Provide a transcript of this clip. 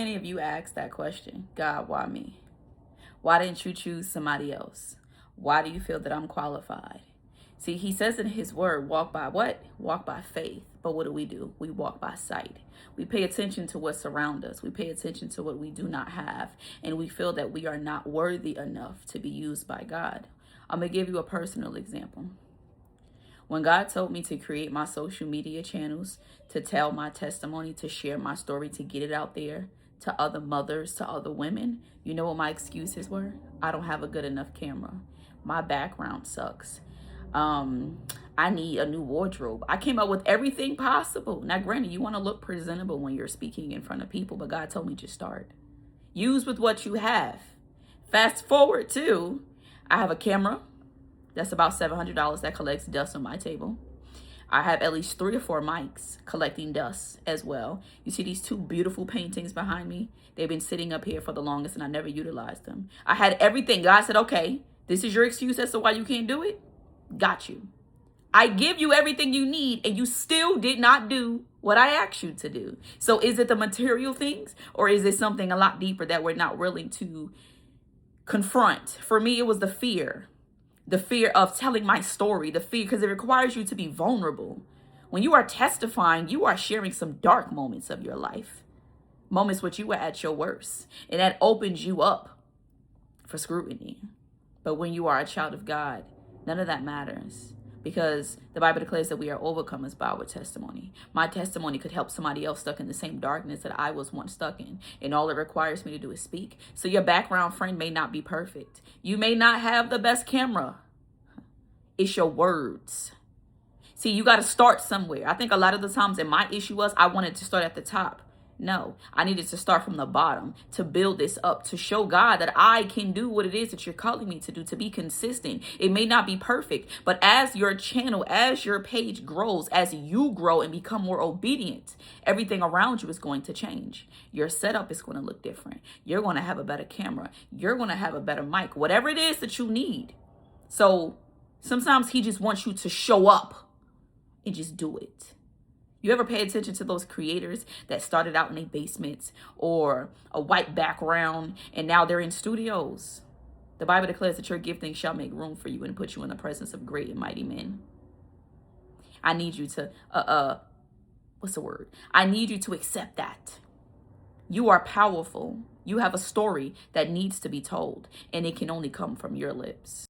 many of you ask that question? God, why me? Why didn't you choose somebody else? Why do you feel that I'm qualified? See, he says in his word, walk by what? Walk by faith. But what do? We walk by sight. We pay attention to what's around us. We pay attention to what we do not have. And we feel that we are not worthy enough to be used by God. I'm going to give you a personal example. When God told me to create my social media channels, to tell my testimony, to share my story, to get it out there to other mothers, to other women, you know what my excuses were? I don't have a good enough camera. My background sucks. I need a new wardrobe. I came up with everything possible. Now, granted, you want to look presentable when you're speaking in front of people, but God told me to start. Use with what you have. Fast forward to, I have a camera. That's about $700 that collects dust on my table. I have at least 3 or 4 mics collecting dust as well. You see these 2 beautiful paintings behind me? They've been sitting up here for the longest and I never utilized them. I had everything. God said, okay, this is your excuse as to why you can't do it? Got you. I give you everything you need and you still did not do what I asked you to do. So is it the material things or is it something a lot deeper that we're not willing to confront? For me, it was the fear of telling my story, the fear, because it requires you to be vulnerable. When you are testifying, you are sharing some dark moments of your life, moments which you were at your worst, and that opens you up for scrutiny. But when you are a child of God, none of that matters, because the Bible declares that we are overcomers by our testimony. My testimony could help somebody else stuck in the same darkness that I was once stuck in. And all it requires me to do is speak. So your background friend may not be perfect. You may not have the best camera. It's your words. See, you got to start somewhere. I think a lot of the times, and my issue was I wanted to start at the top. No, I needed to start from the bottom to build this up, to show God that I can do what it is that you're calling me to do, to be consistent. It may not be perfect, but as your channel, as your page grows, as you grow and become more obedient, everything around you is going to change. Your setup is going to look different. You're going to have a better camera. You're going to have a better mic, whatever it is that you need. So sometimes he just wants you to show up and just do it. You ever pay attention to those creators that started out in their basements or a white background and now they're in studios? The Bible declares that your gifting shall make room for you and put you in the presence of great and mighty men. I need you to, I need you to accept that. You are powerful. You have a story that needs to be told, and it can only come from your lips.